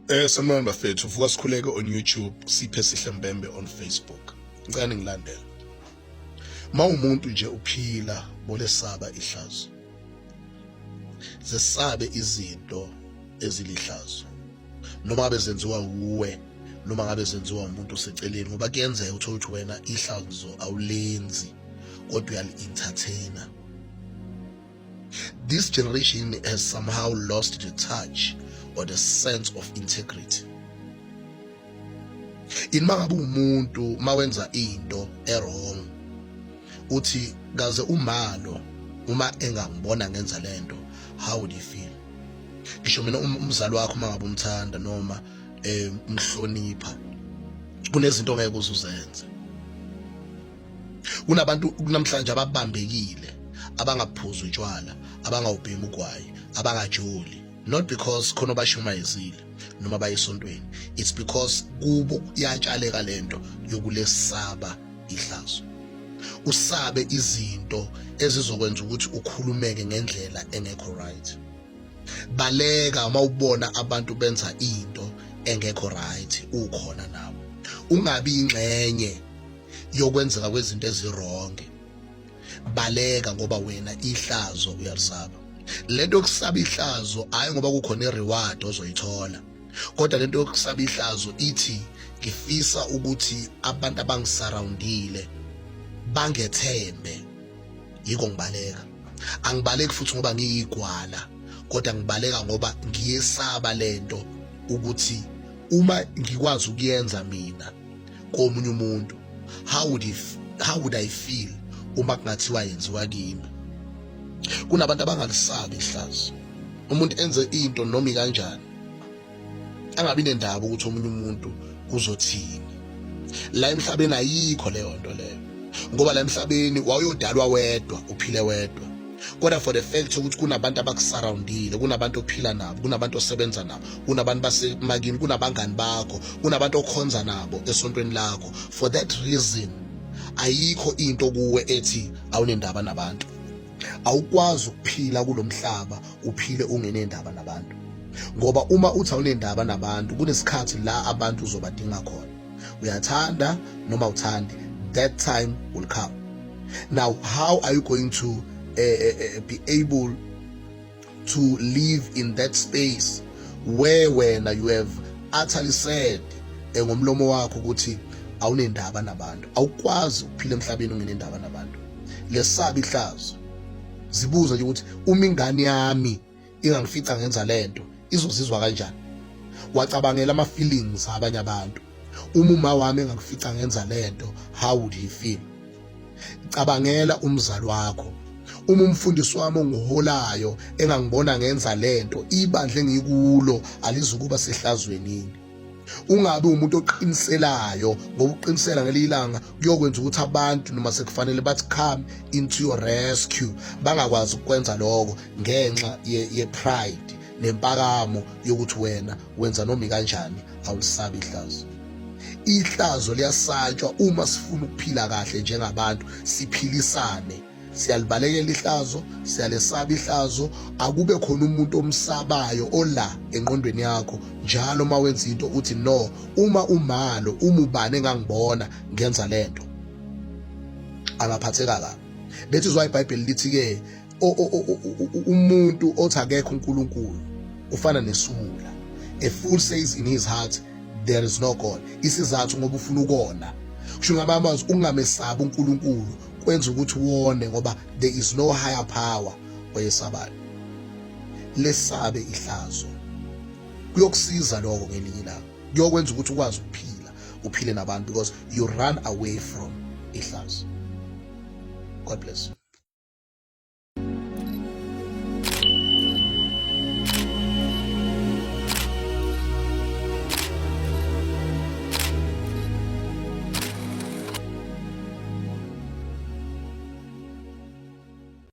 Sanibona bafethu, vuka sikhuleke on YouTube, siphe sihle mbembe on Facebook. Ngicela ngilandela. Umuntu nje uphila bolesaba ihlazo. Zesabe izinto ezilihlazo. Noma ngabe zenziwa uwe, noma ngabe zenziwa umuntu oseceleni, ngoba kuyenzeka uthola ukuthi wena ihlazo awulenzi kodwa uyali-entertainer. This generation has somehow lost the touch or the sense of integrity. Inmangabe umuntu mawenza into wrong uthi kaze umalo uma engangibona ngenza lento, how would you feel? Ngisho mina umzali wakho mangabe umthanda noma umhlonipha, kunezinto ngeke uzuzenze. Kunabantu namhlanje ababambekile abangaphuza utshwala, abangawubhema ugwayi, abangajoli, not because khona bashumayezile noma bayisontweni, it's because kubo yatshaleka lento yokulesaba ihlazo. Usabe izinto ezizokwenza ukuthi ukhulumeke ngendlela engekho right. Baleka uma ubona abantu benza into engekho right ukhona nawo. Ungabi ingxenye yokwenzeka kwezinto ezirong. Baleka ngoba wena ihlazo uyalisaba. Lento yokusaba ihlazo hayi ngoba kukhona ireward ozoyithola, kodwa lento yokusaba ihlazo ithi ngifisa ukuthi abantu abangisurroundile bangethembe. Yiko ngibaleka. Angibaleki futhi ngoba ngiyigwala, kodwa ngibaleka ngoba ngiyesaba lento ukuthi uma ngikwazi ukuyenza mina komunye umuntu, how would I feel uma kungathiwa yenziwa kimi? Kunabantu abangalisabi ihlazo. Umuntu enze into noma ikanjani, angabi nendaba ukuthi omunye umuntu uzothini. La emhlabeni ayikho leyo nto leyo, ngoba la emhlabeni wawuyodalwa wedwa, uphile wedwa. Kodwa for the fact ukuthi kunabantu abakusurroundile, kunabantu ophila nabo, kunabantu osebenza nabo, kunabantu basemakini, kunabangani bakho, kunabantu okhonza nabo esontweni lakho, for that reason ayikho into kuwe ethi awunendaba nabantu. Awukwazi ukuphila kulomhlaba uphile ungenendaba nabantu, ngoba uma uthi awunendaba nabantu kunesikhathi la abantu uzobadinga khona. Uyathanda noma uthandi, that time will come. Now how are you going to be able to live in that space where when you have utterly said ngomlomo wakho ukuthi awunendaba nabantu? Awukwazi ukuphila emhlabeni ungenendaba nabantu. Lesaba ihlazo. Zibuza nje ukuthi uma ingane yami ingangifica ngenza lento izozizwa kanjani? Wacabangela ama feelings abanye abantu. Uma wami engangifica ngenza lento, how would he feel? Cabangela umzali wakho. Uma umfundisi wami onguholayo engangibona ngenza lento, ibandla engikulo alizukuba sehlazweni. Ungabe umuntu oqiniselayo, ngoba uqinisela ngelilanga kuyokwenza ukuthi abantu noma sekufanele bathi come into your rescue bangakwazi ukwenza lokho ngenxa ye pride nempakamo yokuthi wena wenza noma kanjani awulisabi ihlazo. Ihlazo liyasatshwa uma sifuna ukuphila kahle njengabantu, siphilisane. Siyalibalekela ihlazo, siyalesaba ihlazo. Akube khona umuntu omsabayo ola engqondweni yakho njalo uma wenza into uthi no, uma umalo, uma ubani engangibona ngenza lento, angaphatheka kabi. That is why iBhayibheli lithi ke umuntu othi akekho uNkulunkulu ufana nesula. A fool says in his heart there is no God. Isizathu ngoba ufuna ukona. Kusho ngabamazi ungamesaba uNkulunkulu kwenza ukuthi uwone, ngoba there is no higher power oyesabayo. Lesabe ihlazo. Kuyokusiza lokho ngelinye ilanga. Kuyokwenza ukuthi ukwazi ukuphila, uphile nabantu, because you run away from ihlazo. God bless you.